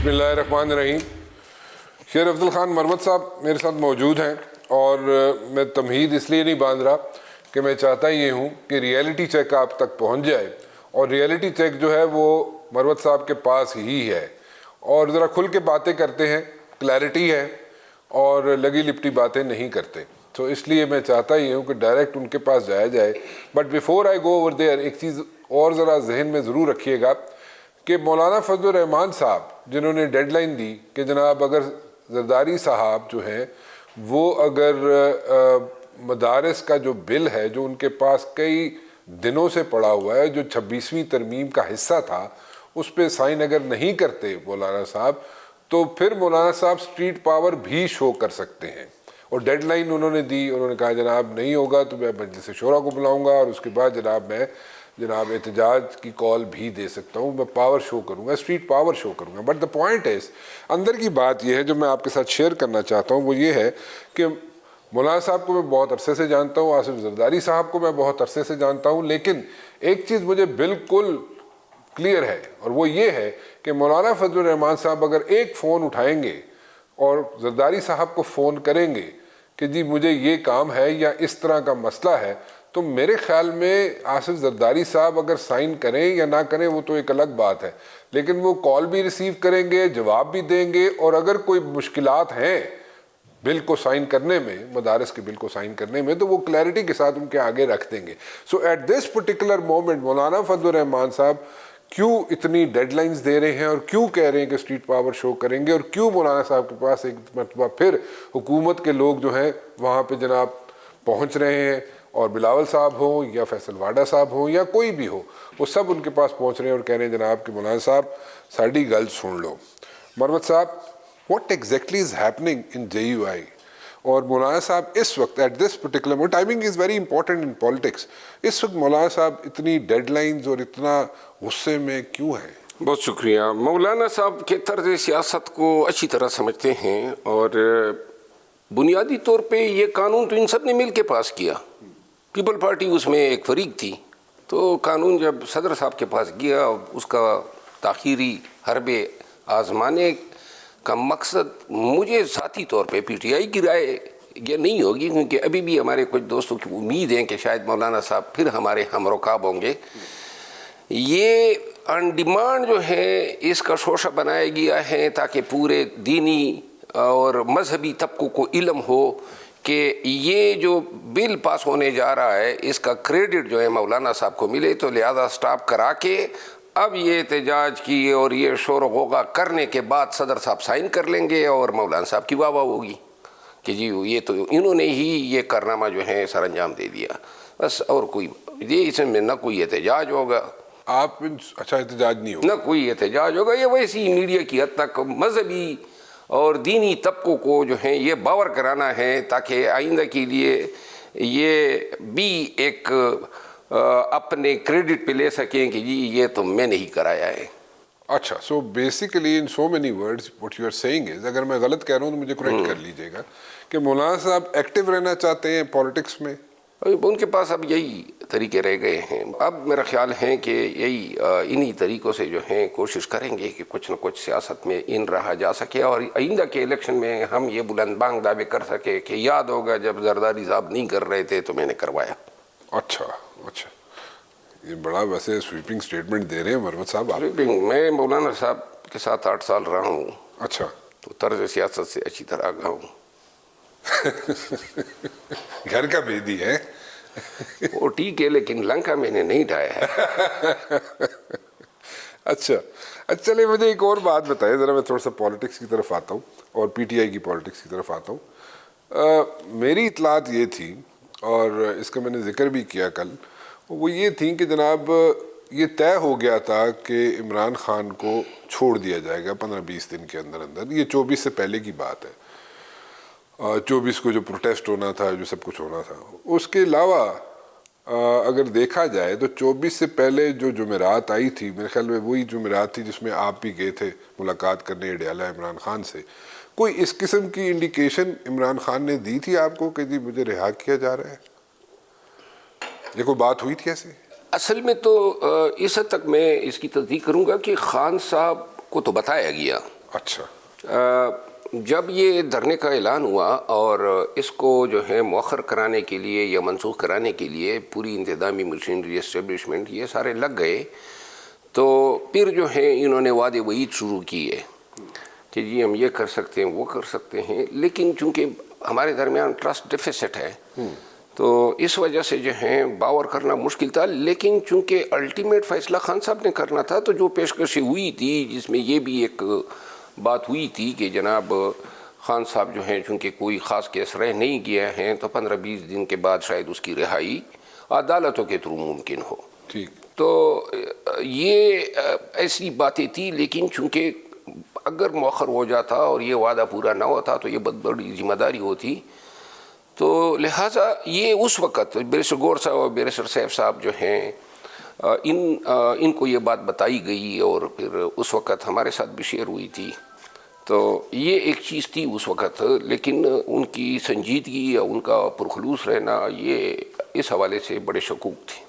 بسم اللہ الرحمن الرحیم. شیر افضل خان مرمت صاحب میرے ساتھ موجود ہیں اور میں تمہید اس لیے نہیں باندھ رہا کہ میں چاہتا یہ ہوں کہ ریئلٹی چیک آپ تک پہنچ جائے, اور ریئلٹی چیک جو ہے وہ مرمت صاحب کے پاس ہی ہے, اور ذرا کھل کے باتیں کرتے ہیں, کلیئرٹی ہے اور لگی لپٹی باتیں نہیں کرتے. تو اس لیے میں چاہتا ہی ہوں کہ ڈائریکٹ ان کے پاس جایا جائے. But before I go over there ایک چیز اور ذرا ذہن میں ضرور رکھیے گا کہ مولانا فضل الرحمان صاحب جنہوں نے ڈیڈ لائن دی کہ جناب اگر زرداری صاحب جو ہیں وہ اگر مدارس کا جو بل ہے جو ان کے پاس کئی دنوں سے پڑا ہوا ہے, جو 26ویں ترمیم کا حصہ تھا, اس پہ سائن اگر نہیں کرتے مولانا صاحب تو پھر مولانا صاحب اسٹریٹ پاور بھی شو کر سکتے ہیں. اور ڈیڈ لائن انہوں نے دی, انہوں نے کہا جناب نہیں ہوگا تو میں مجلس شورا کو بلاؤں گا اور اس کے بعد جناب احتجاج کی کال بھی دے سکتا ہوں, میں پاور شو کروں گا, اسٹریٹ پاور شو کروں گا. بٹ دا پوائنٹ از, اندر کی بات یہ ہے جو میں آپ کے ساتھ شیئر کرنا چاہتا ہوں وہ یہ ہے کہ مولانا صاحب کو میں بہت عرصے سے جانتا ہوں, آصف زرداری صاحب کو میں بہت عرصے سے جانتا ہوں, لیکن ایک چیز مجھے بالکل کلیئر ہے اور وہ یہ ہے کہ مولانا فضل الرحمان صاحب اگر ایک فون اٹھائیں گے اور زرداری صاحب کو فون کریں گے کہ جی مجھے یہ کام ہے یا اس طرح کا مسئلہ ہے, تو میرے خیال میں آصف زرداری صاحب اگر سائن کریں یا نہ کریں وہ تو ایک الگ بات ہے, لیکن وہ کال بھی ریسیو کریں گے, جواب بھی دیں گے, اور اگر کوئی مشکلات ہیں بل کو سائن کرنے میں, مدارس کے بل کو سائن کرنے میں, تو وہ کلیئرٹی کے ساتھ ان کے آگے رکھ دیں گے. So at this particular moment Maulana Fazl الرحمان صاحب کیوں اتنی ڈیڈ لائنز دے رہے ہیں اور کیوں کہہ رہے ہیں کہ اسٹریٹ پاور شو کریں گے, اور کیوں مولانا صاحب کے پاس ایک مرتبہ پھر حکومت کے لوگ جو ہیں وہاں پہ جناب پہنچ رہے ہیں, اور بلاول صاحب ہوں یا فیصل واڈا صاحب ہوں یا کوئی بھی ہو, وہ سب ان کے پاس پہنچ رہے ہیں اور کہہ رہے ہیں جناب کہ مولانا صاحب ساڑی گل سن لو. مرمت صاحب what exactly is happening in JUI, اور مولانا صاحب اس وقت at this particular timing is very important in politics, اس وقت مولانا صاحب اتنی ڈیڈ لائنز اور اتنا غصے میں کیوں ہیں؟ بہت شکریہ. مولانا صاحب کے طرز سیاست کو اچھی طرح سمجھتے ہیں, اور بنیادی طور پہ یہ قانون تو ان سب نے مل کے پاس کیا, پیپل پارٹی اس میں ایک فریق تھی, تو قانون جب صدر صاحب کے پاس گیا اس کا تاخیری حربے آزمانے کا مقصد مجھے ذاتی طور پہ پی ٹی آئی کی رائے یہ نہیں ہوگی, کیونکہ ابھی بھی ہمارے کچھ دوستوں کی امید ہیں کہ شاید مولانا صاحب پھر ہمارے ہم رکاب ہوں گے. یہ آن ڈیمانڈ جو ہے اس کا شوشہ بنایا گیا ہے تاکہ پورے دینی اور مذہبی طبقوں کو علم ہو کہ یہ جو بل پاس ہونے جا رہا ہے اس کا کریڈٹ جو ہے مولانا صاحب کو ملے, تو لہذا سٹاپ کرا کے اب یہ احتجاج کی اور یہ شور و غوغا کرنے کے بعد صدر صاحب سائن کر لیں گے اور مولانا صاحب کی واہ واہ ہوگی کہ جی یہ تو انہوں نے ہی یہ کارنامہ جو ہے سر انجام دے دیا بس, اور کوئی یہ اس میں نہ کوئی احتجاج ہوگا. آپ اچھا احتجاج نہیں ہوگا, نہ کوئی احتجاج ہوگا, یہ ویسی میڈیا کی حد تک مذہبی اور دینی طبقوں کو جو ہے یہ باور کرانا ہے تاکہ آئندہ کے لیے یہ بھی ایک اپنے کریڈٹ پہ لے سکیں کہ جی یہ تو میں نے ہی کرایا ہے. اچھا, so basically in so many words what you are saying is, اگر میں غلط کہہ رہا ہوں تو مجھے کریکٹ کر لیجیے گا, کہ مولانا صاحب ایکٹیو رہنا چاہتے ہیں پالیٹکس میں. ان کے پاس اب یہی طریقے رہ گئے ہیں. اب میرا خیال ہے کہ یہی انہی طریقوں سے جو ہیں کوشش کریں گے کہ کچھ نہ کچھ سیاست میں ان رہا جا سکے, اور آئندہ کے الیکشن میں ہم یہ بلند بانگ دعوے کر سکے کہ یاد ہوگا جب زرداری صاحب نہیں کر رہے تھے تو میں نے کروایا. اچھا, یہ بڑا ویسے سویپنگ سٹیٹمنٹ دے رہے ہیں مرمت صاحب آپ. میں مولانا صاحب کے ساتھ 8 سال رہا ہوں. اچھا, تو طرز سیاست سے اچھی طرح آگاہ ہوں. گھر کا بیدی ہے وہ ٹھیک ہے, لیکن لنکا میں نے نہیں ڈھایا ہے. اچھا, چلے مجھے ایک اور بات بتائیں ذرا, میں تھوڑا سا پالیٹکس کی طرف آتا ہوں اور پی ٹی آئی کی پالیٹکس کی طرف آتا ہوں. میری اطلاعات یہ تھی اور اس کا میں نے ذکر بھی کیا کل, وہ یہ تھی کہ جناب یہ طے ہو گیا تھا کہ عمران خان کو چھوڑ دیا جائے گا 15-20 دن کے اندر اندر. یہ 24 سے پہلے کی بات ہے, 24 کو جو پروٹیسٹ ہونا تھا, جو سب کچھ ہونا تھا. اس کے علاوہ اگر دیکھا جائے تو 24 سے پہلے جو جمعرات آئی تھی, میرے خیال میں وہی جمعرات تھی جس میں آپ بھی گئے تھے ملاقات کرنے اڈیالہ عمران خان سے. کوئی اس قسم کی انڈیکیشن عمران خان نے دی تھی آپ کو کہ جی مجھے رہا کیا جا رہا ہے؟ یہ کوئی بات ہوئی تھی ایسے؟ اصل میں تو اس حد تک میں اس کی تصدیق کروں گا کہ خان صاحب کو تو بتایا گیا, اچھا، جب یہ دھرنے کا اعلان ہوا اور اس کو جو ہے مؤخر کرانے کے لیے یا منسوخ کرانے کے لیے پوری انتظامی مشینری اسٹیبلشمنٹ یہ سارے لگ گئے، تو پھر جو ہے انہوں نے وعدے وعید شروع کیے کہ جی ہم یہ کر سکتے ہیں وہ کر سکتے ہیں، لیکن چونکہ ہمارے درمیان ٹرسٹ ڈیفیسٹ ہے تو اس وجہ سے جو ہے باور کرنا مشکل تھا. لیکن چونکہ الٹیمیٹ فیصلہ خان صاحب نے کرنا تھا تو جو پیشکشیں ہوئی تھی جس میں یہ بھی ایک بات ہوئی تھی کہ جناب خان صاحب جو ہیں چونکہ کوئی خاص کیس رہ نہیں گیا ہیں تو 15-20 دن کے بعد شاید اس کی رہائی عدالتوں کے تھرو ممکن ہو. ٹھیک. تو یہ ایسی باتیں تھی، لیکن چونکہ اگر مؤخر ہو جاتا اور یہ وعدہ پورا نہ ہوتا تو یہ بہت بڑی ذمہ داری ہوتی. تو لہٰذا یہ اس وقت بیرسٹر گور صاحب اور بیرسٹر سیف صاحب جو ہیں ان کو یہ بات بتائی گئی اور پھر اس وقت ہمارے ساتھ بھی شیئر ہوئی تھی. تو یہ ایک چیز تھی اس وقت، لیکن ان کی سنجیدگی یا ان کا پرخلوص رہنا یہ اس حوالے سے بڑے شکوک تھے.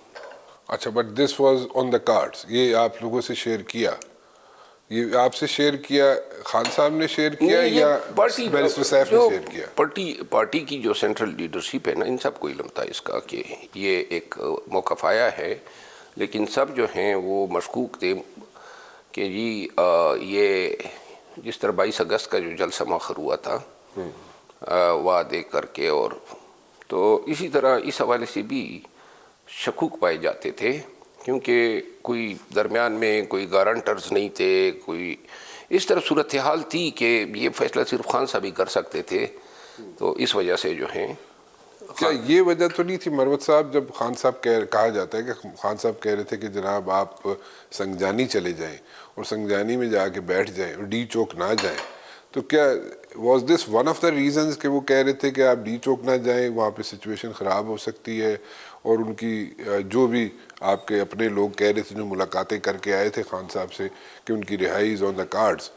اچھا، but this was on the cards. یہ آپ لوگوں سے شیئر کیا، یہ آپ سے شیئر کیا، خان صاحب نے شیئر کیا یا بیرسٹر سیف نے شیئر کیا؟ پارٹی کی جو سینٹرل لیڈرشپ ہے نا، ان سب کو علم تھا اس کا کہ یہ ایک موقف آیا ہے، لیکن سب جو ہیں وہ مشکوک تھے کہ جی یہ جس طرح 22 اگست کا جو جلسہ مؤخر ہوا تھا وعدے کر کے، اور تو اسی طرح اس حوالے سے بھی شکوک پائے جاتے تھے کیونکہ کوئی درمیان میں کوئی گارنٹرز نہیں تھے، کوئی اس طرح صورتحال تھی کہ یہ فیصلہ صرف خان صاحب ہی کر سکتے تھے. تو اس وجہ سے جو ہیں کیا یہ وجہ تو نہیں تھی مروت صاحب، جب خان صاحب کہا جاتا ہے کہ خان صاحب کہہ رہے تھے کہ جناب آپ سنگجانی چلے جائیں اور سنگجانی میں جا کے بیٹھ جائیں اور ڈی چوک نہ جائیں، تو کیا was this one of the reasons کہ وہ کہہ رہے تھے کہ آپ ڈی چوک نہ جائیں، وہاں پہ سچویشن خراب ہو سکتی ہے، اور ان کی جو بھی آپ کے اپنے لوگ کہہ رہے تھے جو ملاقاتیں کر کے آئے تھے خان صاحب سے کہ ان کی رہائی از آن دا کارڈز،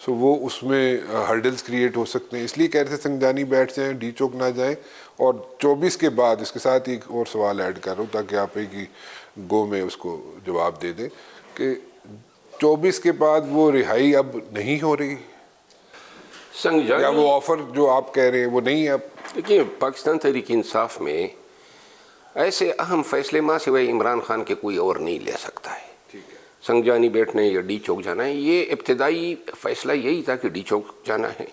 سو وہ اس میں ہرڈلز کریٹ ہو سکتے ہیں، اس لیے کہہ رہے تھے سنگجانی بیٹھ جائیں، ڈی چوک نہ جائیں. اور 24 کے بعد اس کے ساتھ ایک اور سوال ایڈ کر رہا ہوں تاکہ آپ ایک ہی گو میں اس کو جواب دے دیں کہ 24 کے بعد وہ رہائی اب نہیں ہو رہی سنگجانی، یا وہ آفر جو آپ کہہ رہے ہیں وہ نہیں ہے اب؟ دیکھیے پاکستان تحریک انصاف میں ایسے اہم فیصلے ماں سوائے عمران خان کے کوئی اور نہیں لے سکتا ہے. سنگجانی بیٹھنا یا ڈی چوک جانا ہے، یہ ابتدائی فیصلہ یہی تھا کہ ڈی چوک جانا ہے.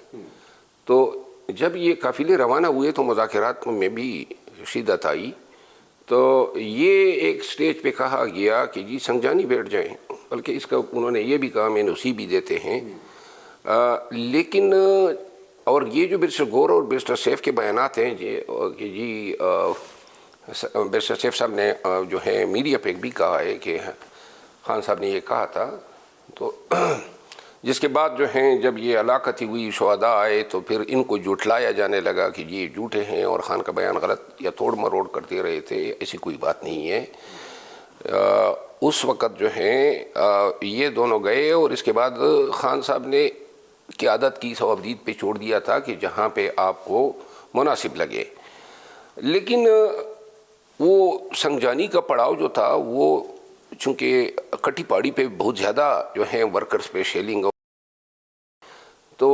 تو جب یہ قافلے روانہ ہوئے تو مذاکرات میں بھی شدت آئی، تو یہ ایک سٹیج پہ کہا گیا کہ جی سنگجانی بیٹھ جائیں، بلکہ اس کا انہوں نے یہ بھی کہا میں نصیب بھی دیتے ہیں. لیکن اور یہ جو بیرسٹر گور اور بیرسٹر سیف کے بیانات ہیں کہ جی بیرسٹر سیف صاحب نے جو ہے میڈیا پہ بھی کہا ہے کہ خان صاحب نے یہ کہا تھا، تو جس کے بعد جو ہیں جب یہ علاقتی ہوئی شہداء آئے تو پھر ان کو جھٹلایا جانے لگا کہ یہ جھوٹے ہیں اور خان کا بیان غلط یا توڑ مروڑ کرتے رہے تھے، ایسی کوئی بات نہیں ہے. اس وقت جو ہیں یہ دونوں گئے اور اس کے بعد خان صاحب نے قیادت کی صوابدید پہ چھوڑ دیا تھا کہ جہاں پہ آپ کو مناسب لگے. لیکن وہ سنگجانی کا پڑاؤ جو تھا وہ چونکہ کٹی پاڑی پہ بہت زیادہ جو ہیں ورکرز پہ شیلنگ، تو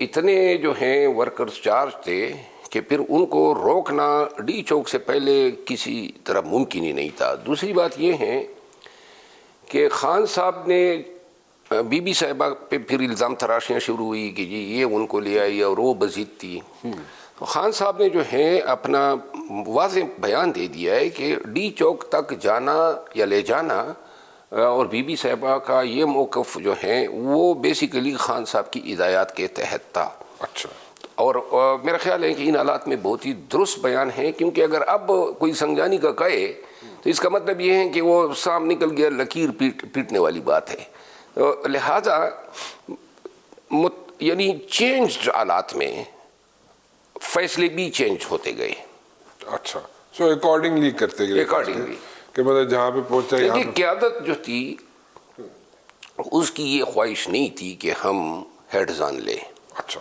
اتنے جو ہیں ورکرز چارج تھے کہ پھر ان کو روکنا ڈی چوک سے پہلے کسی طرح ممکن ہی نہیں تھا. دوسری بات یہ ہے کہ خان صاحب نے بی بی صاحبہ پہ پھر الزام تراشیاں شروع ہوئی کہ جی یہ ان کو لے آئی اور وہ بزید تھی. تو خان صاحب نے جو ہے اپنا واضح بیان دے دیا ہے کہ ڈی چوک تک جانا یا لے جانا اور بی بی صاحبہ کا یہ موقف جو ہے وہ بیسیکلی خان صاحب کی ہدایات کے تحت تھا. اچھا. اور میرا خیال ہے کہ ان حالات میں بہت ہی درست بیان ہے، کیونکہ اگر اب کوئی سنگجانی کا کہے تو اس کا مطلب یہ ہے کہ وہ سام نکل گیا، لکیر پیٹنے والی بات ہے. لہذا یعنی چینجڈ حالات میں فیصلے بھی چینج ہوتے گئے. اچھا، سو اکارڈنگلی کرتے گئے، اکارڈنگلی کہ مطلب جہاں پہ پہنچا دیکھیے قیادت جو تھی اس کی یہ خواہش نہیں تھی کہ ہم ہیڈز آن لیں. اچھا.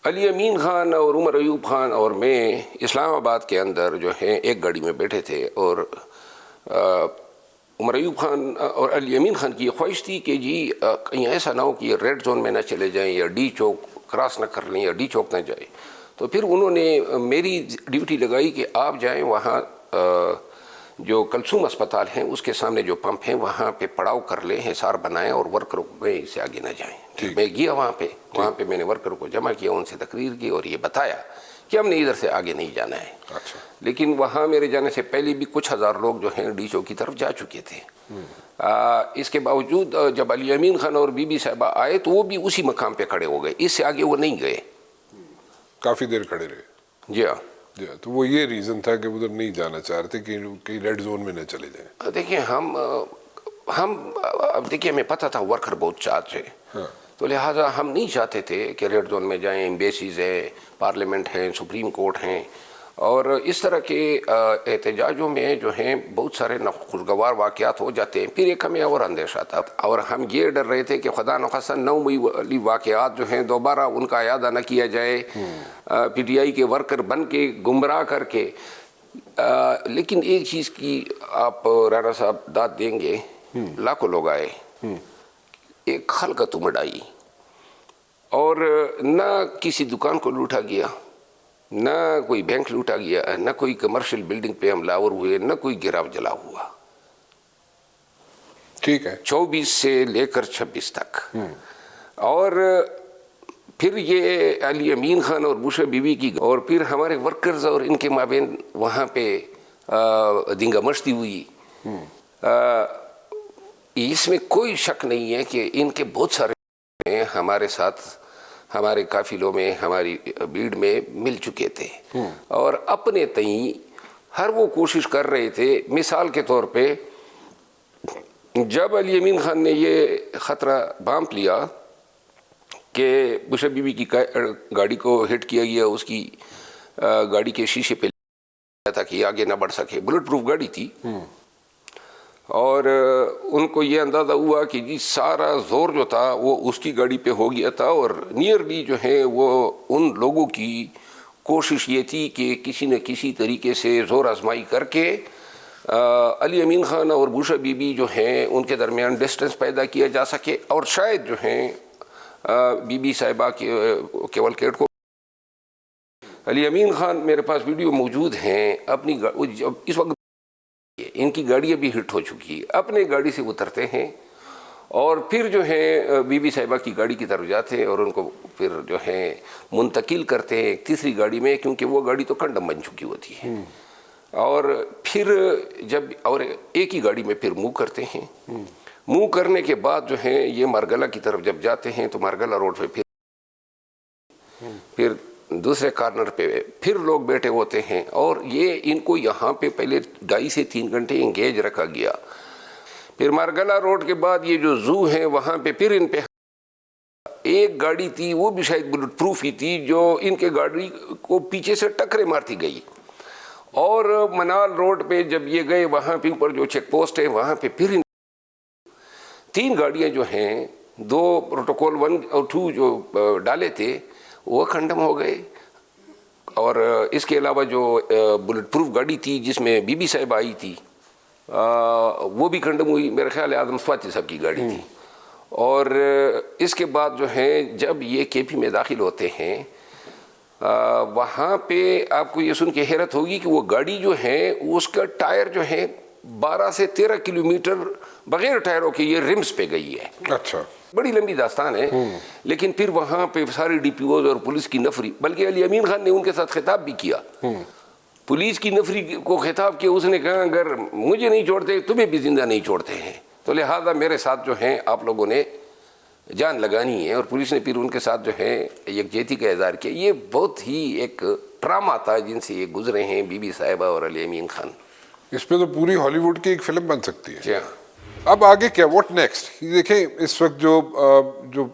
علی امین خان اور عمر ایوب خان اور میں اسلام آباد کے اندر جو ہیں ایک گاڑی میں بیٹھے تھے اور عمر ایوب خان اور علی امین خان کی یہ خواہش تھی کہ جی کہیں ایسا نہ ہو کہ یہ ریڈ زون میں نہ چلے جائیں یا ڈی چوک کراس نہ کر لیں یا ڈی چوک نہ جائیں. تو پھر انہوں نے میری ڈیوٹی لگائی کہ آپ جائیں وہاں جو کلثوم اسپتال ہیں اس کے سامنے جو پمپ ہیں وہاں پہ پڑاؤ کر لیں, حصار بنائیں اور ورکروں کو اس سے آگے نہ جائیں. میں گیا وہاں پہ میں نے ورکروں کو جمع کیا, ان سے تقریر کی اور یہ بتایا کہ ہم نے ادھر سے آگے نہیں جانا ہے. اچھا. لیکن وہاں میرے جانے سے پہلے بھی کچھ ہزار لوگ جو ہیں ڈی چوک کی طرف جا چکے تھے. اس کے باوجود جب علی امین خان اور بی بی صاحبہ آئے تو وہ بھی اسی مقام پہ کھڑے ہو گئے, اس سے آگے وہ نہیں گئے, کافی دیر کھڑے رہے. جی ہاں. تو وہ یہ ریزن تھا کہ ادھر نہیں جانا چاہ رہے تھے کہ کہیں ریڈ زون میں نہ چلے جائیں. دیکھیں ہم دیکھیے ہمیں پتہ تھا ورکر بہت چارج ہے, تو لہٰذا ہم نہیں چاہتے تھے کہ ریڈ زون میں جائیں. ایمبیسیز ہے, پارلیمنٹ ہیں, سپریم کورٹ ہیں, اور اس طرح کے احتجاجوں میں جو ہیں بہت سارے ناخوشگوار واقعات ہو جاتے ہیں. پھر ایک ہمیں اور اندیشہ تھا اور ہم یہ ڈر رہے تھے کہ خدا نخواستہ 9 مئی والی واقعات جو ہیں دوبارہ ان کا اعادہ نہ کیا جائے, پی ٹی آئی کے ورکر بن کے گمراہ کر کے. لیکن ایک چیز کی آپ رانا صاحب داد دیں گے, لاکھوں لوگ آئے, ایک خلقت امڑ آئی, اور نہ کسی دکان کو لوٹا گیا, نہ کوئی بینک لوٹا گیا, نہ کوئی کمرشل بلڈنگ پہ حملہ آور ہوئے, نہ کوئی گراو جلا ہوا. ٹھیک ہے. 24 سے لے کر 26 تک. اور پھر یہ علی امین خان اور بوشہ بی بی کی اور پھر ہمارے ورکرز اور ان کے مابین وہاں پہ دنگا مشتی ہوئی. اس میں کوئی شک نہیں ہے کہ ان کے بہت سارے ہمارے ساتھ ہمارے قافلوں میں ہماری بھیڑ میں مل چکے تھے, اور اپنے تئیں ہر وہ کوشش کر رہے تھے. مثال کے طور پہ جب علی امین خان نے یہ خطرہ بانپ لیا کہ بوشہ بی بی کی گاڑی کو ہٹ کیا گیا, اس کی گاڑی کے شیشے پہ تھا کہ یہ آگے نہ بڑھ سکے, بلٹ پروف گاڑی تھی, اور ان کو یہ اندازہ ہوا کہ جی سارا زور جو تھا وہ اس کی گاڑی پہ ہو گیا تھا, اور نیئرلی جو ہے وہ ان لوگوں کی کوشش یہ تھی کہ کسی نہ کسی طریقے سے زور آزمائی کر کے علی امین خان اور بوشہ بی بی جو ہیں ان کے درمیان ڈسٹنس پیدا کیا جا سکے, اور شاید جو ہیں بی بی صاحبہ کیولکیٹ کو. علی امین خان میرے پاس ویڈیو موجود ہیں, اپنی اس وقت ان کی گاڑی ابھی ہٹ ہو چکی ہے, اپنے گاڑی سے اترتے ہیں اور پھر جو ہے بی بی صاحبہ کی گاڑی کی طرف جاتے ہیں اور ان کو پھر جو ہے منتقل کرتے ہیں ایک تیسری گاڑی میں, کیونکہ وہ گاڑی تو کنڈم بن چکی ہوتی ہے. اور پھر جب اور ایک ہی گاڑی میں پھر موو کرتے ہیں. موو کرنے کے بعد جو ہے یہ مارگلہ کی طرف جب جاتے ہیں تو مارگلہ روڈ پہ پھر دوسرے کارنر پہ پھر لوگ بیٹھے ہوتے ہیں, اور یہ ان کو یہاں پہ پہلے 2.5 سے 3 گھنٹے انگیج رکھا گیا. پھر مارگلہ روڈ کے بعد یہ جو زو ہے وہاں پہ پھر ان پہ ایک گاڑی تھی, وہ بھی شاید بلٹ پروف ہی تھی, جو ان کے گاڑی کو پیچھے سے ٹکرے مارتی گئی. اور منال روڈ پہ جب یہ گئے وہاں پہ اوپر جو چیک پوسٹ ہے وہاں پہ پھر 3 گاڑیاں جو ہیں, 2 پروٹوکول 1 اور 2 جو ڈالے تھے وہ کنڈم ہو گئے, اور اس کے علاوہ جو بلٹ پروف گاڑی تھی جس میں بی بی صاحب آئی تھی وہ بھی کنڈم ہوئی. میرا خیال ہے اعظم سواتی صاحب کی گاڑی تھی. اور اس کے بعد جو ہے جب یہ کے پی میں داخل ہوتے ہیں وہاں پہ آپ کو یہ سن کے حیرت ہوگی کہ وہ گاڑی جو ہے اس کا ٹائر جو ہے 12 سے 13 کلومیٹر بغیر ٹائروں کے یہ رمز پہ گئی ہے. اچھا, بڑی لمبی داستان ہے. لیکن پھر وہاں پہ ساری ڈی پی اوز اور پولیس کی نفری, بلکہ علی امین خان نے ان کے ساتھ خطاب بھی کیا, پولیس کی نفری کو خطاب کیا. اس نے کہا اگر مجھے نہیں چھوڑتے تمہیں بھی زندہ نہیں چھوڑتے ہیں, تو لہٰذا میرے ساتھ جو ہیں آپ لوگوں نے جان لگانی ہے. اور پولیس نے پھر ان کے ساتھ جو ہے یکجہتی کا اظہار کیا. یہ بہت ہی ایک ڈرامہ تھا جن سے یہ گزرے ہیں بی بی صاحبہ اور علی امین خان. اس پہ تو پوری ہالی ووڈ کی ایک فلم بن سکتی ہے. جی ہاں. اب آگے کیا, واٹ نیکسٹ؟ دیکھیں اس وقت جو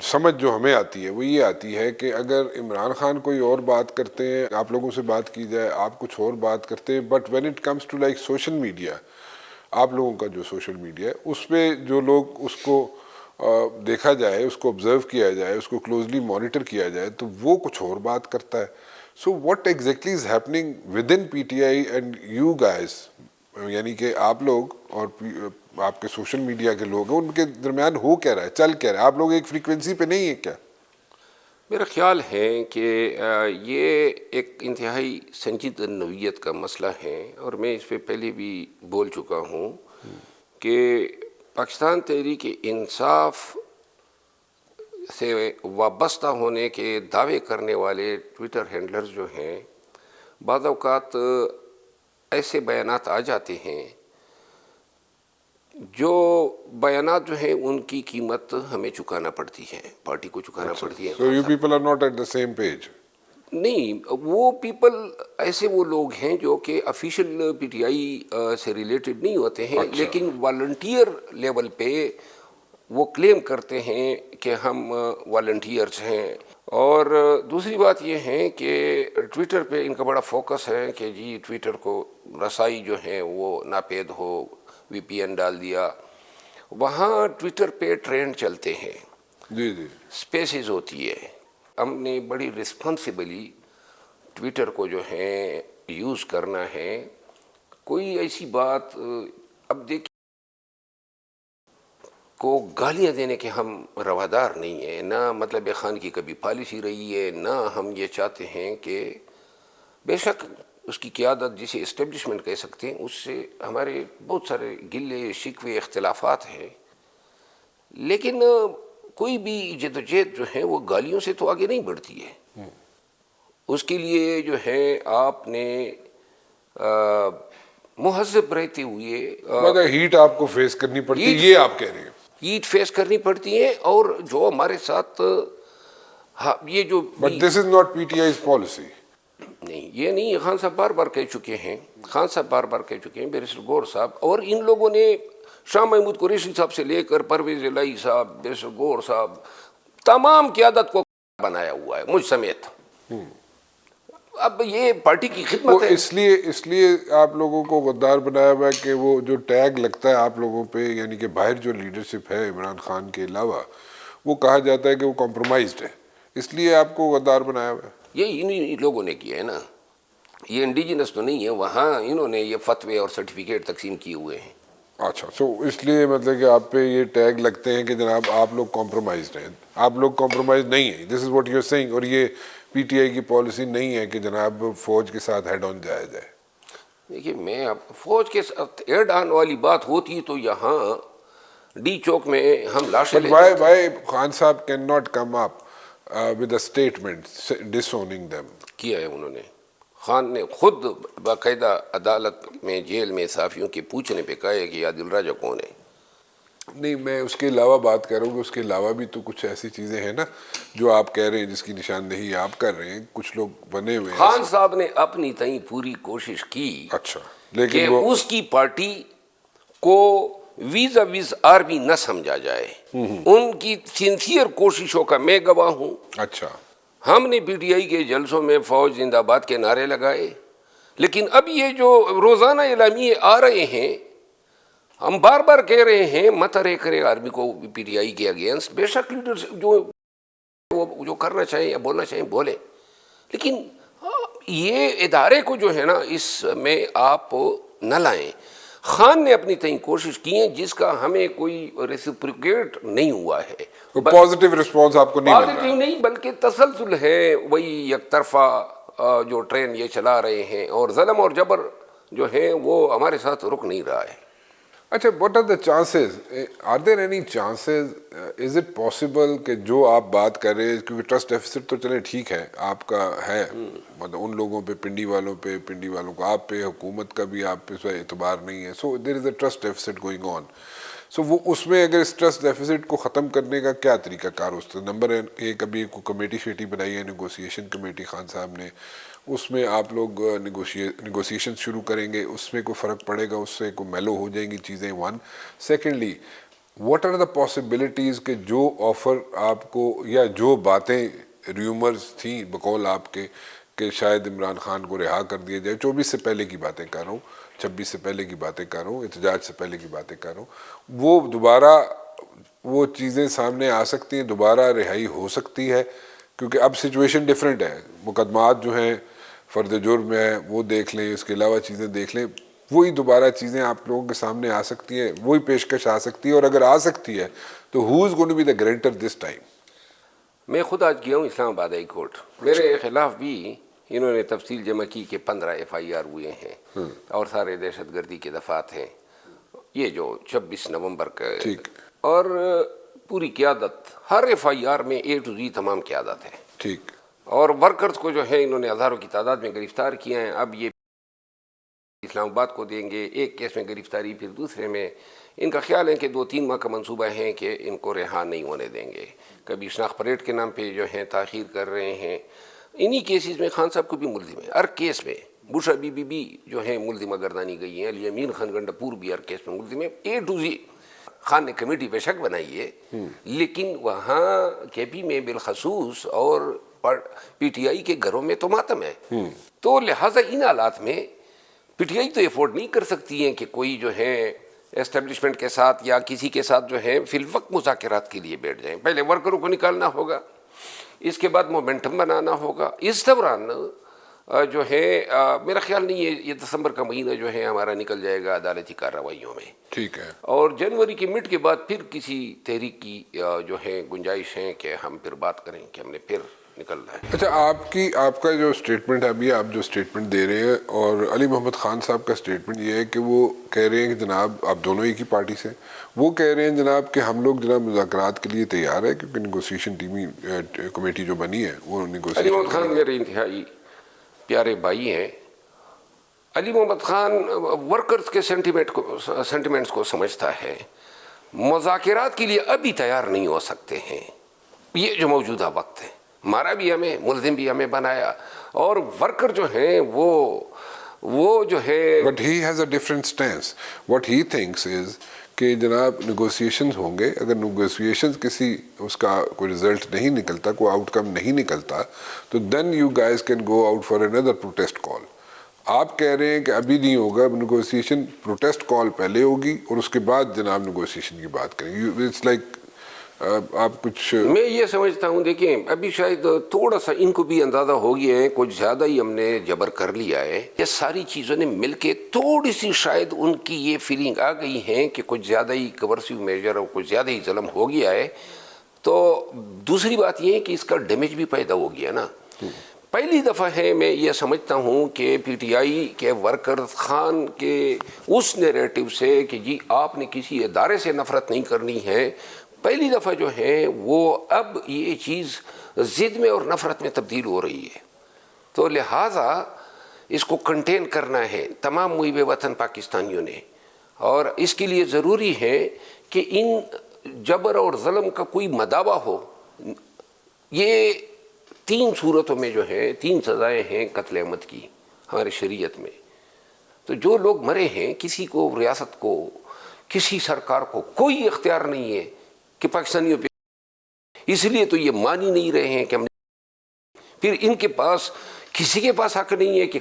سمجھ جو ہمیں آتی ہے وہ یہ آتی ہے کہ اگر عمران خان کوئی اور بات کرتے ہیں, آپ لوگوں سے بات کی جائے, آپ کچھ اور بات کرتے ہیں, but when it comes to like social media, آپ لوگوں کا جو سوشل میڈیا ہے اس پہ جو لوگ اس کو دیکھا جائے, اس کو آبزرو کیا جائے, اس کو کلوزلی مانیٹر کیا جائے تو وہ کچھ اور بات کرتا ہے. So what exactly is happening with in P T I and you guys یعنی کہ آپ لوگ اور آپ کے سوشل میڈیا کے لوگ ہیں، ان کے درمیان ہو کیا رہا ہے، چل کیا رہا ہے؟ آپ لوگ ایک فریکوینسی پہ نہیں ہے کیا؟ میرا خیال ہے کہ یہ ایک انتہائی سنجیدہ نوعیت کا مسئلہ ہے، اور میں اس پہ پہلے بھی بول چکا ہوں کہ پاکستان تحریک انصاف سے وابستہ ہونے کے دعوے کرنے والے ٹویٹر ہینڈلرز جو ہیں، بعض اوقات ایسے بیانات آ جاتے ہیں جو بیانات جو ہیں ان کی قیمت ہمیں چکانا پڑتی ہے، پارٹی کو چکانا پڑتی ہے۔ So you people are not at the same page. نہیں، وہ پیپل ایسے وہ لوگ ہیں جو کہ افیشل پی ٹی آئی سے ریلیٹڈ نہیں ہوتے ہیں، لیکن والنٹیئر لیول پہ وہ کلیم کرتے ہیں کہ ہم والنٹیئرز ہیں۔ اور دوسری بات یہ ہے کہ ٹویٹر پہ ان کا بڑا فوکس ہے کہ جی ٹویٹر کو رسائی جو ہے وہ ناپید ہو، وی پی این ڈال دیا۔ وہاں ٹویٹر پہ ٹرینڈ چلتے ہیں، جی جی، سپیسز ہوتی ہے۔ ہم نے بڑی رسپانسبلی ٹویٹر کو جو ہے یوز کرنا ہے۔ کوئی ایسی بات اب دیکھیں کو گالیاں دینے کے ہم روادار نہیں ہیں، نہ مطلب خان کی کبھی پالیسی رہی ہے، نہ ہم یہ چاہتے ہیں کہ بے شک اس کی قیادت جسے اسٹیبلشمنٹ کہہ سکتے ہیں، اس سے ہمارے بہت سارے گلے شکوے اختلافات ہیں، لیکن کوئی بھی جدوجہد جو ہے وہ گالیوں سے تو آگے نہیں بڑھتی ہے۔ اس کے لیے جو ہے آپ نے مہذب رہتے ہوئے مگر ہیٹ آپ کو فیس کرنی پڑتی ہے، یہ آپ کہہ رہے ہیں؟ ہیٹ فیس کرنی پڑتی ہے، اور جو ہمارے ساتھ یہ جو but this is not P T I's policy. نہیں، یہ نہیں، خان صاحب بار بار کہہ چکے ہیں، خان صاحب بار بار کہہ چکے ہیں، بیرسٹر گور صاحب، اور ان لوگوں نے شاہ محمود قریشی صاحب سے لے کر پرویز الہی صاحب، بیرسٹر گور صاحب، تمام قیادت کو بنایا ہوا ہے، مجھ سمیت۔ اب یہ پارٹی کی وہ خدمت ہے۔ اس لیے آپ لوگوں کو غدار بنایا ہوا ہے کہ وہ جو ٹیگ لگتا ہے آپ لوگوں پہ، یعنی کہ باہر جو لیڈرشپ ہے عمران خان کے علاوہ، وہ کہا جاتا ہے کہ وہ کمپرومائزڈ ہے، اس لیے آپ کو غدار بنایا ہوا ہے۔ یہ انہی لوگوں نے کیا ہے نا، یہ انڈیجنس تو نہیں ہے، وہاں انہوں نے یہ فتوے اور سرٹیفکیٹ تقسیم کیے ہوئے ہیں۔ اچھا، سو اس لیے مطلب کہ آپ پہ یہ ٹیگ لگتے ہیں کہ جناب آپ لوگ کمپرومائزڈ ہیں، آپ لوگ کمپرومائز نہیں ہیں، this is what you are saying, اور یہ پی ٹی آئی کی پالیسی نہیں ہے کہ جناب فوج کے ساتھ ہیڈ آن جایا جائے۔ دیکھیے، میں فوج کے ساتھ ایڈ آن والی بات ہوتی تو یہاں ڈی چوک میں ہم لاشیں But لے why Khan Sahab cannot come up with a statement disowning them? کیا ہے انہوں نے۔ خان نے خود باقاعدہ عدالت میں جیل میں صحافیوں کے پوچھنے پہ کہا ہے کہ عادل راجہ کون ہے۔ نہیں، میں اس کے علاوہ بات کر رہا ہوں کہ اس کے علاوہ بھی تو کچھ ایسی چیزیں ہیں نا جو آپ کہہ رہے ہیں، جس کی نشاندہی آپ کر رہے ہیں، کچھ لوگ بنے ہوئے ہیں۔ خان صاحب نے اپنی تئیں پوری کوشش کی اچھا، کہ لیکن وہ اس کی پارٹی کو ویزا ویز آرمی نہ سمجھا جائے۔ ان کی سنسیئر کوششوں کا میں گواہ ہوں۔ اچھا، ہم نے پی ٹی آئی کے جلسوں میں فوج زندہ باد کے نعرے لگائے، لیکن اب یہ جو روزانہ اعلامیے آ رہے ہیں، ہم بار بار کہہ رہے ہیں مت ارے کرے آرمی کو پی ٹی آئی کے اگینسٹ۔ بے شک لیڈر جو کرنا چاہیں یا بولنا چاہیں بولیں، لیکن یہ ادارے کو جو ہے نا اس میں آپ نہ لائیں۔ خان نے اپنی تئیں کوشش کی ہے جس کا ہمیں کوئی ریسپریکیٹ نہیں ہوا ہے، پازیٹیو رسپانس آپ کو نہیں مل رہا پازیٹیو ہے۔ نہیں بلکہ تسلسل ہے، وہی یک طرفہ جو ٹرین یہ چلا رہے ہیں، اور ظلم اور جبر جو ہے وہ ہمارے ساتھ رک نہیں رہا ہے۔ اچھا، what are the chances, are there any chances, is it possible کہ جو آپ بات کر رہے ہیں، کیونکہ ٹرسٹ ڈیفیسٹ تو چلیں ٹھیک ہے آپ کا ہے، مطلب ان لوگوں پہ، پنڈی والوں کو، آپ پہ، حکومت کا بھی آپ پہ اعتبار نہیں ہے، so there is a trust deficit going on, so وہ اس میں اگر اس ٹرسٹ ڈیفیسٹ کو ختم کرنے کا کیا طریقہ کار ہوتا ہے؟ نمبر ایک، ابھی کمیٹی شیٹی بنائی ہے، نیگوسیشن کمیٹی خان صاحب نے، اس میں آپ لوگ نیگوسیشن شروع کریں گے، اس میں کوئی فرق پڑے گا، اس سے کوئی میلو ہو جائیں گی چیزیں؟ One, secondly, what are the possibilities کہ جو آفر آپ کو، یا جو باتیں ریومرز تھیں بقول آپ کے کہ شاید عمران خان کو رہا کر دیا جائے، 24 سے پہلے کی باتیں کر رہا ہوں، 26 سے پہلے کی باتیں کر رہا ہوں، احتجاج سے پہلے کی باتیں کر رہا ہوں، وہ دوبارہ وہ چیزیں سامنے آ سکتی ہیں، دوبارہ رہائی ہو سکتی ہے؟ کیونکہ اب سچویشن ڈیفرنٹ ہے، مقدمات جو ہیں فرد جرم ہے وہ دیکھ لیں، اس کے علاوہ چیزیں دیکھ لیں، وہی دوبارہ چیزیں آپ لوگوں کے سامنے آ سکتی ہیں, وہی پیشکش آ سکتی ہے, اور اگر آ سکتی ہے تو who is going to be the grantor this time? میں خود آج گیا ہوں اسلام آباد ہائی کورٹ, میرے خلاف بھی انہوں نے تفصیل جمع کی کہ 15 FIR ہوئے ہیں اور سارے دہشت گردی کے دفعات ہیں, یہ جو 26 نومبر کا, ٹھیک, اور پوری قیادت ہر FIR میں A to Z تمام قیادت ہے, ٹھیک, اور ورکرز کو جو ہے انہوں نے ہزاروں کی تعداد میں گرفتار کیا ہیں. اب یہ اسلام آباد کو دیں گے, ایک کیس میں گرفتاری, پھر دوسرے میں ان کا خیال ہے کہ 2-3 ماہ کا منصوبہ ہے کہ ان کو رہا نہیں ہونے دیں گے. کبھی شناخت پریڈ کے نام پہ جو ہیں تاخیر کر رہے ہیں. انہی کیسز میں خان صاحب کو بھی ملزم ہے, ہر کیس میں. بشرا بی بی بھی جو ہیں ملزمہ گردانی گئی ہیں, علی امین خان گنڈپور بھی ہر کیس میں ملزم ہے. A to Z خان نے کمیٹی بے شک بنائی ہے, لیکن وہاں KP میں بالخصوص اور PTI کے گھروں میں تو ماتم ہے. تو لہٰذا ان حالات میں PTI تو افورڈ نہیں کر سکتی ہیں کہ کوئی جو ہے اسٹیبلشمنٹ کے ساتھ یا کسی کے ساتھ جو ہے فی الوقت مذاکرات کے لیے بیٹھ جائیں. پہلے ورکروں کو نکالنا ہوگا, اس کے بعد مومنٹم بنانا ہوگا. اس دوران جو ہے میرا خیال نہیں ہے یہ دسمبر کا مہینہ جو ہے ہمارا نکل جائے گا عدالتی کارروائیوں میں, ٹھیک ہے, اور جنوری کے مڈ کے بعد پھر کسی تحریک کی جو ہے گنجائش ہے کہ ہم پھر بات کریں کہ ہم نے پھر نکلنا ہے. اچھا, آپ کا جو اسٹیٹمنٹ ہے ابھی, آپ جو اسٹیٹمنٹ دے رہے ہیں, اور علی محمد خان صاحب کا اسٹیٹمنٹ یہ ہے کہ وہ کہہ رہے ہیں کہ جناب آپ دونوں ایک ہی پارٹی سے, وہ کہہ رہے ہیں جناب کہ ہم لوگ جناب مذاکرات کے لیے تیار ہے, کیونکہ نیگوسیشن ٹیمی کمیٹی جو بنی ہے وہ علی نیگوسیشن. محمد خان میرے انتہائی پیارے بھائی ہیں. علی محمد خان ورکرز کے سینٹیمنٹس کو سمجھتا ہے. مذاکرات کے لیے ابھی تیار نہیں ہو سکتے ہیں, یہ جو موجودہ وقت ہے. ہمارا بھی ہمیں ملزم بھی ہمیں بنایا, اور ورکر جو ہیں وہ جو ہے. But he has a different stance. What he thinks is کہ جناب نیگوسیشنز ہوں گے, اگر نیگوسیشنز کسی اس کا کوئی رزلٹ نہیں نکلتا, کوئی آؤٹ کم نہیں نکلتا, تو then you guys can go out for اندر پروٹیسٹ کال. آپ کہہ رہے ہیں کہ ابھی نہیں ہوگا نیگوسیشن, پروٹیسٹ کال پہلے ہوگی اور اس کے بعد جناب نیگوسیشن کی بات کریں گے. اٹس لائک آپ کچھ. میں یہ سمجھتا ہوں, دیکھیں ابھی شاید تھوڑا سا ان کو بھی اندازہ ہو گیا ہے, کچھ زیادہ ہی ہم نے جبر کر لیا ہے. یہ ساری چیزوں نے مل کے تھوڑی سی شاید ان کی یہ فیلنگ آ گئی ہے کہ کچھ زیادہ ہی کورسیو میجر اور کچھ زیادہ ہی ظلم ہو گیا ہے. تو دوسری بات یہ ہے کہ اس کا ڈیمیج بھی پیدا ہو گیا نا. پہلی دفعہ ہے میں یہ سمجھتا ہوں کہ PTI کے ورکر خان کے اس نیریٹو سے کہ جی آپ نے کسی ادارے سے نفرت نہیں کرنی ہے, پہلی دفعہ جو ہے وہ اب یہ چیز ضد میں اور نفرت میں تبدیل ہو رہی ہے. تو لہٰذا اس کو کنٹین کرنا ہے تمام محب وطن پاکستانیوں نے, اور اس کے لیے ضروری ہے کہ ان جبر اور ظلم کا کوئی مداوع ہو. یہ 3 صورتوں میں جو ہے 3 سزائیں ہیں قتل عمد کی ہمارے شریعت میں. تو جو لوگ مرے ہیں, کسی کو ریاست کو, کسی سرکار کو کوئی اختیار نہیں ہے کہ پاکستانیوں پہ, اس لیے تو یہ مان ہی نہیں رہے ہیں کہ ہم نے. پھر ان کے پاس کسی کے پاس حق نہیں ہے کہ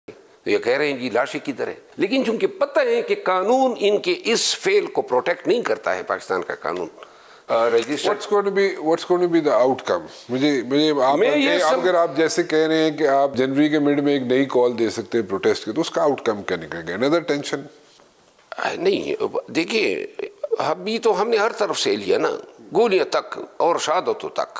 تو یہ کہہ رہے ہیں جی لاشیں کدھر ہے. لیکن چونکہ پتہ ہے کہ قانون ان کے اس فعل کو پروٹیکٹ نہیں کرتا ہے, پاکستان کا قانون. What's going to be the outcome? مجھے اگر آپ جیسے کہہ رہے ہیں کہ آپ جنوری کے مڈ میں ایک نئی کال دے سکتے ہیں پروٹیسٹ کی, تو اس کا آؤٹ کم کیا نکلے گا؟ another tension؟ نہیں دیکھیے, ابھی تو ہم نے ہر طرف سے لیا نا, گولیاں تک اور شہادتوں تک.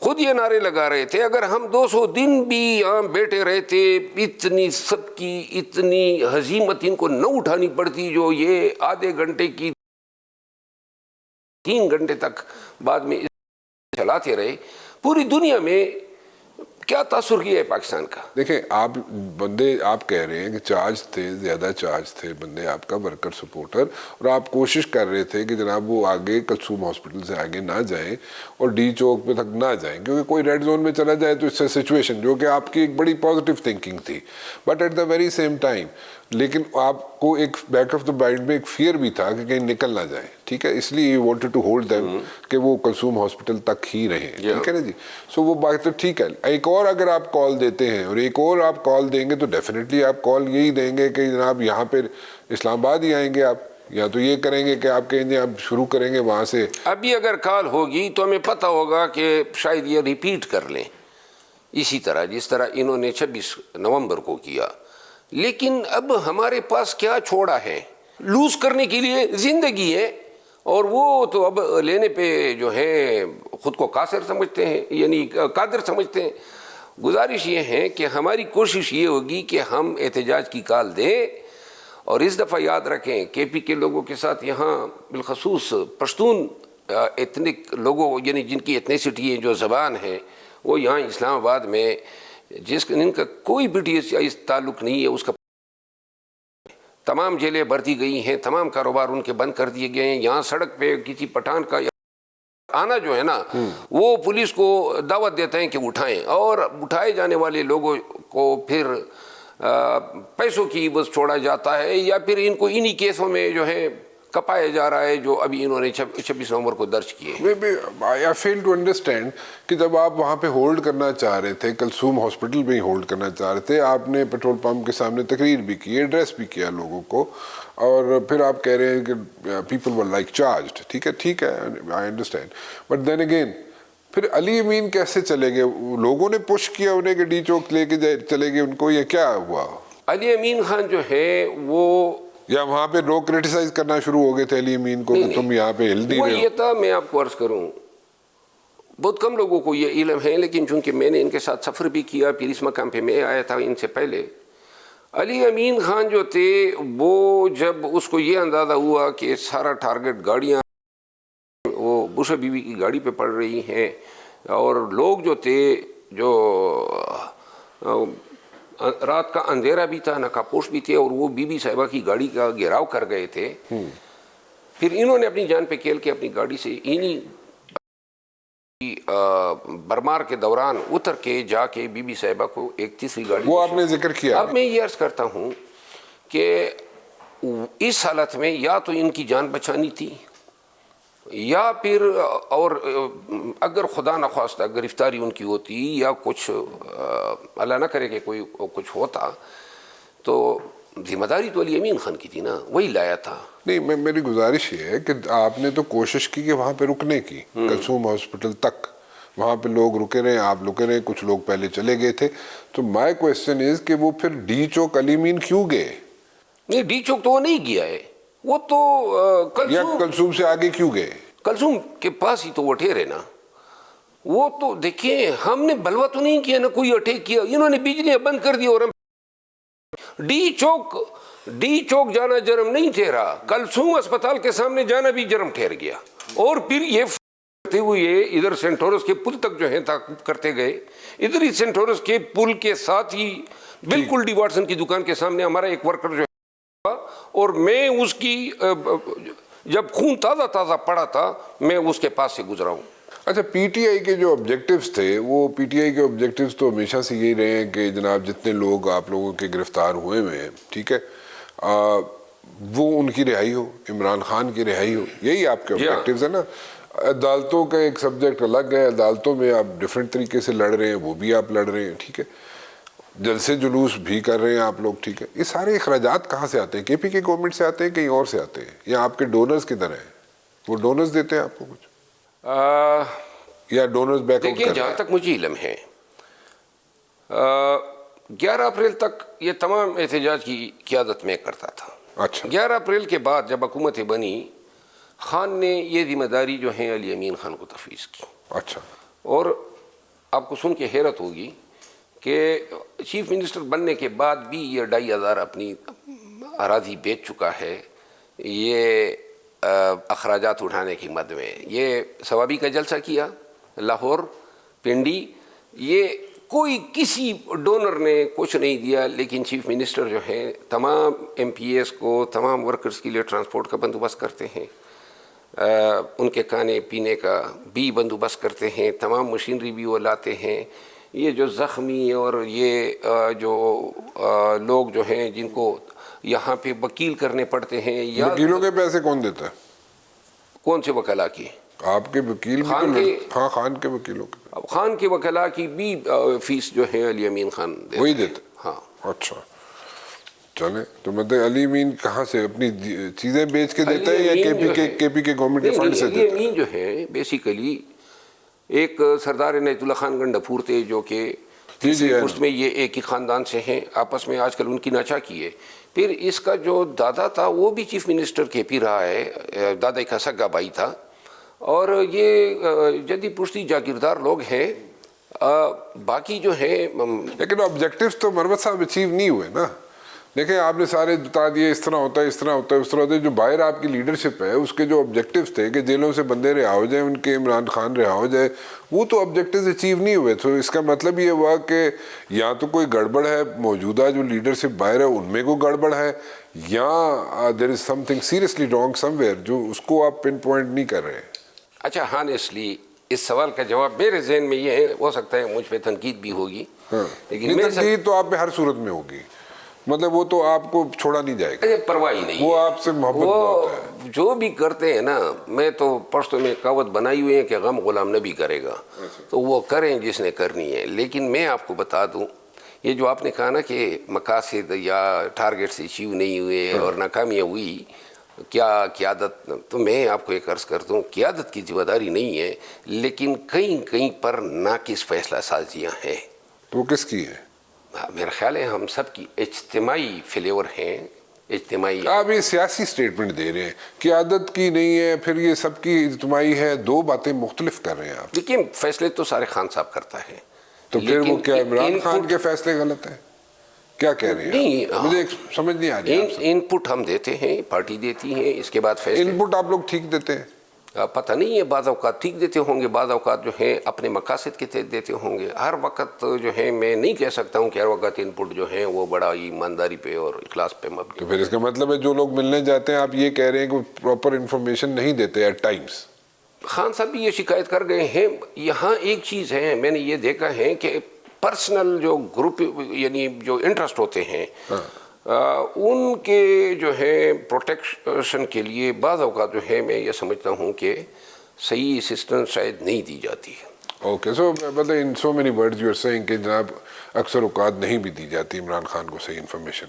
خود یہ نعرے لگا رہے تھے اگر ہم 200 دن بھی یہاں بیٹھے رہتے, اتنی سب کی اتنی ہزیمت ان کو نہ اٹھانی پڑتی جو یہ آدھے گھنٹے کی 3 گھنٹے تک بعد میں چلاتے رہے. پوری دنیا میں کیا تاثر کیا ہے پاکستان کا؟ دیکھیں آپ بندے, آپ کہہ رہے ہیں کہ چارج تھے, زیادہ چارج تھے بندے آپ کا ورکر سپورٹر, اور آپ کوشش کر رہے تھے کہ جناب وہ آگے کلثوم ہاسپٹل سے آگے نہ جائیں اور ڈی چوک پہ تک نہ جائیں, کیونکہ کوئی ریڈ زون میں چلا جائے تو اس سے سچویشن, جو کہ آپ کی ایک بڑی پازیٹیو تھنکنگ تھی. But at the very same time لیکن آپ کو ایک بیک آف دا مائنڈ میں ایک فیئر بھی تھا کہ کہیں نکل نہ جائیں, ٹھیک ہے, اس لیے you wanted to hold them کہ وہ کلثوم ہاسپٹل تک ہی رہیں, ٹھیک ہے نا جی. سو وہ بات تو ٹھیک ہے. ایک اور اگر آپ کال دیتے ہیں اور ایک اور آپ کال دیں گے تو ڈیفینیٹلی آپ کال یہی دیں گے کہ جناب یہاں پہ اسلام آباد ہی آئیں گے آپ, یا تو یہ کریں گے کہ آپ کہیں گے آپ شروع کریں گے وہاں سے. ابھی اگر کال ہوگی تو ہمیں پتہ ہوگا کہ شاید یہ ریپیٹ کر لیں اسی طرح جس طرح انہوں نے 26 نومبر کو کیا. لیکن اب ہمارے پاس کیا چھوڑا ہے؟ لوز کرنے کے لیے زندگی ہے، اور وہ تو اب لینے پہ جو ہے خود کو قاصر سمجھتے ہیں، یعنی قادر سمجھتے ہیں۔ گزارش یہ ہے کہ ہماری کوشش یہ ہوگی کہ ہم احتجاج کی کال دیں، اور اس دفعہ یاد رکھیں کے پی کے لوگوں کے ساتھ یہاں بالخصوص پشتون ایتھنک لوگوں، یعنی جن کی ایتھنیسٹی ہے، جو زبان ہے، وہ یہاں اسلام آباد میں جن کا کوئی بی ٹی ایس اس تعلق نہیں ہے، اس کا تمام جیلیں بھر دی گئی ہیں، تمام کاروبار ان کے بند کر دیے گئے ہیں۔ یہاں سڑک پہ کسی پٹھان کا آنا جو ہے نا، وہ پولیس کو دعوت دیتے ہیں کہ اٹھائیں، اور اٹھائے جانے والے لوگوں کو پھر پیسوں کی بس چھوڑا جاتا ہے، یا پھر ان کو انہی کیسوں میں جو ہے کپایا جا رہا ہے جو ابھی انہوں نے 26 نومبر کو درج کیے۔ I fail to understand کہ جب آپ وہاں پہ ہولڈ کرنا چاہ رہے تھے، کلثوم ہاسپٹل میں ہی ہولڈ کرنا چاہ رہے تھے، آپ نے پیٹرول پمپ کے سامنے تقریر بھی کی، ایڈریس بھی کیا لوگوں کو، اور پھر آپ کہہ رہے ہیں کہ پیپل ور لائک چارجڈ۔ ٹھیک ہے I understand، but then again پھر علی امین کیسے چلے گئے؟ لوگوں نے پش کیا انہیں کہ ڈی چوک لے کے چلے گئے ان کو، یا کیا ہوا؟ علی امین خان جو ہے وہ، یا وہاں پہ لوگ کریٹیسائز کرنا شروع ہو گئے تھے علی امین کو کہ تم یہاں پہ ہل نہیں رہے ہو؟ یہ تھا، میں آپ کو عرض کروں، بہت کم لوگوں کو یہ علم ہے، لیکن چونکہ میں نے ان کے ساتھ سفر بھی کیا، پھر اس مقام پہ میں آیا تھا ان سے پہلے۔ علی امین خان جو تھے وہ، جب اس کو یہ اندازہ ہوا کہ سارا ٹارگٹ گاڑیاں وہ بش بی بی کی گاڑی پہ پڑ رہی ہیں، اور لوگ جو تھے، جو رات کا اندھیرا بھی تھا، ناکاپوش بھی تھے، اور وہ بی بی صاحبہ کی گاڑی کا گھیراؤ کر گئے تھے، پھر انہوں نے اپنی جان پہ کھیل کے اپنی گاڑی سے انہی برمار کے دوران اتر کے جا کے بی بی صاحبہ کو ایک تیسری گاڑی، وہ آپ نے ذکر کیا۔ اب میں یہ عرض کرتا ہوں کہ اس حالت میں یا تو ان کی جان بچانی تھی، یا پھر اور اگر خدا نخواستہ گرفتاری ان کی ہوتی، یا کچھ اللہ نہ کرے کہ کوئی کچھ ہوتا، تو ذمہ داری تو علی امین خان کی تھی نا، وہی لایا تھا۔ نہیں، میری گزارش یہ ہے کہ آپ نے تو کوشش کی کہ وہاں پہ رکنے کی، کلثوم ہاسپٹل تک وہاں پہ لوگ رکے رہے، آپ رکے رہے، کچھ لوگ پہلے چلے گئے تھے، تو مائی کوسچن از کہ وہ پھر ڈی چوک علی امین کیوں گئے؟ نہیں، ڈی چوک تو وہ نہیں گیا ہے، وہ تو کلثوم سے آگے کیوں گئے؟ کلثوم کے پاس ہی تو وہ ٹھہرے نا۔ وہ تو دیکھیں، ہم نے بلوا تو نہیں کیا، نہ کوئی اٹیک کیا، انہوں نے بجلیاں بند کر دی، اور ہم ڈی چوک جانا جرم نہیں ٹھہرا، کلثوم اسپتال کے سامنے جانا بھی جرم ٹھہر گیا، اور پھر یہ کرتے ہوئے ادھر سینٹورس کے پل تک جو ہے کرتے گئے، ادھر ہی سینٹورس کے پل کے ساتھ ہی بالکل ڈی واٹسن کی دکان کے سامنے ہمارا ایک ورکر جو ہے، اور میں اس کی جب خون تازہ پڑا تھا، میں اس کے پاس سے گزرا ہوں۔ اچھا، پی ٹی آئی کے جو آبجیکٹیوز تھے، وہ پی ٹی آئی کے آبجیکٹیوز تو ہمیشہ سے یہی رہے ہیں کہ جناب جتنے لوگ آپ لوگوں کے گرفتار ہوئے ہیں، ٹھیک ہے، وہ ان کی رہائی ہو، عمران خان کی رہائی ہو، یہی آپ کے آبجیکٹیوز ہیں نا۔ عدالتوں کا ایک سبجیکٹ الگ ہے، عدالتوں میں آپ ڈیفرنٹ طریقے سے لڑ رہے ہیں، وہ بھی آپ لڑ رہے ہیں، ٹھیک ہے، جلسے جلوس بھی کر رہے ہیں آپ لوگ، ٹھیک ہے۔ یہ سارے اخراجات کہاں سے آتے ہیں؟ کے پی کے گورنمنٹ سے آتے ہیں، کہیں اور سے آتے ہیں، یا آپ کے ڈونرز کدھر ہیں؟ وہ ڈونرز دیتے ہیں آپ کو کچھ، یا ڈونرز بیک آؤٹ؟ دیکھیں، جہاں تک مجھے علم ہے، 11 اپریل تک یہ تمام احتجاج کی قیادت میں کرتا تھا۔ اچھا، 11 اپریل کے بعد جب حکومتیں بنی، خان نے یہ ذمہ داری جو ہے علی امین خان کو تفویض کی۔ اچھا، اور آپ کو سن کے حیرت ہوگی کہ چیف منسٹر بننے کے بعد بھی یہ 2500 اپنی اراضی بیچ چکا ہے، یہ اخراجات اٹھانے کی مد میں۔ یہ ثوابی کا جلسہ کیا لاہور، پنڈی، یہ کوئی کسی ڈونر نے کچھ نہیں دیا، لیکن چیف منسٹر جو ہے تمام ایم پی ایس کو، تمام ورکرز کے لیے ٹرانسپورٹ کا بندوبست کرتے ہیں، ان کے کھانے پینے کا بھی بندوبست کرتے ہیں، تمام مشینری بھی وہ لاتے ہیں۔ یہ جو زخمی اور یہ جو لوگ جو ہیں جن کو یہاں پہ وکیل کرنے پڑتے ہیں، یا وکیلوں کے پیسے کون دیتا ہے؟ کون سے وکلا کی؟ آپ کے وکیل بھی تو خان کے وکیلوں کے، خان کے وکلا کی بھی فیس جو ہے علی امین خان وہی دیتے؟ ہاں۔ اچھا، چلیں، تو مطلب علی امین کہاں سے اپنی چیزیں بیچ کے دیتا ہے، یا کے پی کے گورنمنٹ کے فنڈ سے دیتا ہے؟ علی امین جو ہے بیسیکلی ایک سردار عنایت اللہ خان گنڈپور تھے، جو کہ اس میں یہ ایک ہی خاندان سے ہیں، آپس میں آج کل ان کی ناچاکی ہے. پھر اس کا جو دادا تھا وہ بھی چیف منسٹر کے پی رہا ہے، دادا کا سگا بھائی تھا، اور یہ جدی پشتی جاگیردار لوگ ہیں. باقی جو ہے لیکن آبجیکٹیوز تو مروت صاحب اچیو نہیں ہوئے نا. دیکھیں آپ نے سارے بتا دیے اس طرح ہوتا ہے، اس طرح ہوتا ہے، اس طرح ہوتا ہے. جو باہر آپ کی لیڈرشپ ہے اس کے جو آبجیکٹیوز تھے کہ جیلوں سے بندے رہا ہو جائیں، ان کے عمران خان رہا ہو جائے، وہ تو آبجیکٹیوز اچیو نہیں ہوئے. تو اس کا مطلب یہ ہوا کہ یا تو کوئی گڑبڑ ہے موجودہ جو لیڈرشپ باہر ہے ان میں کوئی گڑبڑ ہے، یا there is something seriously wrong somewhere جو اس کو آپ پن پوائنٹ نہیں کر رہے. اچھا، ہانیسٹلی اس سوال کا جواب میرے ذہن میں یہ ہے، ہو سکتا ہے مجھ پہ تنقید بھی ہوگی، لیکن تنقید تو آپ پہ ہر صورت میں ہوگی، مطلب وہ تو آپ کو چھوڑا نہیں جائے گا، پرواہ ہی نہیں. وہ آپ سے محبت بہت ہے. جو بھی کرتے ہیں نا، میں تو پرسوں میں کہاوت بنائی ہوئی ہے کہ غم غلام نبی کرے گا، تو وہ کریں جس نے کرنی ہے. لیکن میں آپ کو بتا دوں، یہ جو آپ نے کہا نا کہ مقاصد یا ٹارگیٹس ایچیو نہیں ہوئے اور ناکامیاں ہوئی، کیا قیادت، تو میں آپ کو ایک عرض کرتا ہوں قیادت کی ذمہ داری نہیں ہے، لیکن کہیں پر ناقص فیصلہ سازیاں ہیں. تو وہ کس کی ہے؟ میرا خیال ہے ہم سب کی اجتماعی فیلیور ہیں، اجتماعی. آپ یہ سیاسی سٹیٹمنٹ دے رہے ہیں، قیادت کی نہیں ہے، پھر یہ سب کی اجتماعی ہے، دو باتیں مختلف کر رہے ہیں آپ. لیکن فیصلے تو سارے خان صاحب کرتا ہے. تو پھر وہ کیا عمران خان کے فیصلے غلط ہیں؟ کیا کہہ رہے ہیں؟ نہیں، مجھے سمجھ نہیں آ رہی. ان پٹ ہم دیتے ہیں، پارٹی دیتی ہیں، اس کے بعد فیصلے. ان پٹ آپ لوگ ٹھیک دیتے ہیں؟ پتہ نہیں ہے، بعض اوقات ٹھیک دیتے ہوں گے، بعض اوقات جو ہیں اپنے مقاصد کے تحت دیتے ہوں گے. ہر وقت جو ہے میں نہیں کہہ سکتا ہوں کہ ہر وقت ان پٹ جو ہیں وہ بڑا ایمانداری پہ اور اخلاص پہ مبنی. تو پھر اس کا مطلب ہے جو لوگ ملنے جاتے ہیں آپ یہ کہہ رہے ہیں کہ پراپر انفارمیشن نہیں دیتے ایٹ ٹائمز. خان صاحب بھی یہ شکایت کر گئے ہیں. یہاں ایک چیز ہے، میں نے یہ دیکھا ہے کہ پرسنل جو گروپ یعنی جو انٹرسٹ ہوتے ہیں ان کے جو ہے پروٹیکشن کے لیے بعض اوقات جو ہے میں یہ سمجھتا ہوں کہ صحیح اسسٹنس شاید نہیں دی جاتی ہے. اوکے، سو مطلب in so many words you are saying کہ جناب اکثر اوقات نہیں بھی دی جاتی عمران خان کو صحیح انفارمیشن.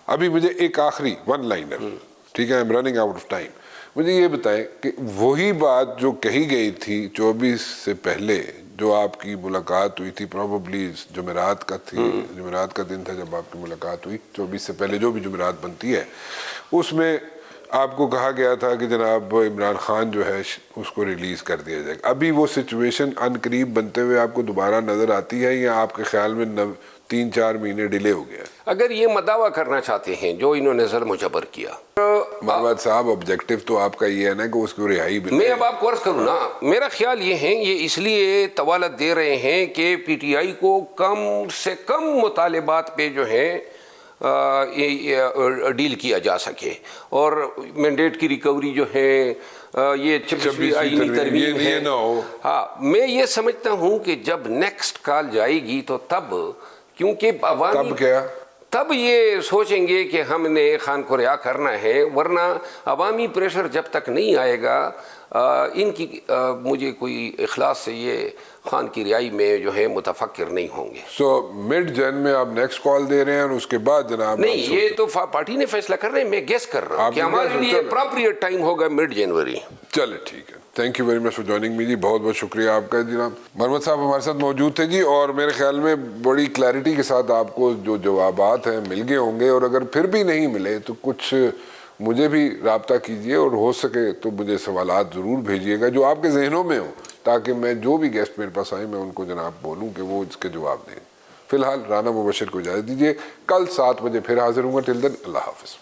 ابھی مجھے ایک آخری ون لائنر، ٹھیک ہے، I am running out of time. مجھے یہ بتائیں کہ وہی بات جو کہی گئی تھی 24 سے پہلے جو آپ کی ملاقات ہوئی تھی، پروبیبلی جمعرات کا تھی، جمعرات کا دن تھا جب آپ کی ملاقات ہوئی، 24 سے پہلے جو بھی جمعرات بنتی ہے، اس میں آپ کو کہا گیا تھا کہ جناب عمران خان جو ہے اس کو ریلیز کر دیا جائے گا. ابھی وہ سچویشن ان قریب بنتے ہوئے آپ کو دوبارہ نظر آتی ہے یا آپ کے خیال میں 3-4 مہینے ڈیلے ہو گیا؟ اگر یہ مداوع کرنا چاہتے ہیں جو انہوں نے ظلم و جبر کیا، محمد صاحب آبجیکٹیو تو آپ کا یہ ہے نا کہ اس کو رہائی بھی. میں اب آپ کو عرض کروں نا، میرا خیال یہ ہے یہ اس لیے طوالت دے رہے ہیں کہ پی ٹی آئی کو کم سے کم مطالبات پہ جو ہے ڈیل کیا جا سکے، اور مینڈیٹ کی ریکوری جو ہے، یہ 26ویں آئینی ترمیم ہے. ہاں، میں یہ سمجھتا ہوں کہ جب نیکسٹ کال جائے گی تو تب، کیونکہ عوامی تب کیا، تب یہ سوچیں گے کہ ہم نے خان کو رہا کرنا ہے، ورنہ عوامی پریشر جب تک نہیں آئے گا ان کی مجھے کوئی اخلاص سے یہ خان کی رہائی میں جو ہے متفکر نہیں ہوں گے. سو مڈ جن میں آپ نیکسٹ کال دے رہے ہیں اور اس کے بعد جناب نہیں، یہ تو پارٹی نے فیصلہ کر رہے ہیں، میں گیس کر رہا ہوں کہ ہمارے لیے اپروپریٹ ٹائم ہوگا مڈ جنوری. چلے ٹھیک ہے، thank you very much for joining me جی. بہت بہت شکریہ آپ کا جناب. مروت صاحب ہمارے ساتھ موجود تھے جی، اور میرے خیال میں بڑی کلیئرٹی کے ساتھ آپ کو جو جوابات ہیں مل گئے ہوں گے، اور اگر پھر بھی نہیں ملے تو کچھ مجھے بھی رابطہ کیجئے، اور ہو سکے تو مجھے سوالات ضرور بھیجیے گا جو آپ کے ذہنوں میں ہوں، تاکہ میں جو بھی گیسٹ میرے پاس آئیں میں ان کو جناب بولوں کہ وہ اس کے جواب دیں. فی الحال رانا مبشر کو اجازت دیجیے، کل 7 بجے پھر حاضر ہوں گا. ٹل دین اللہ حافظ.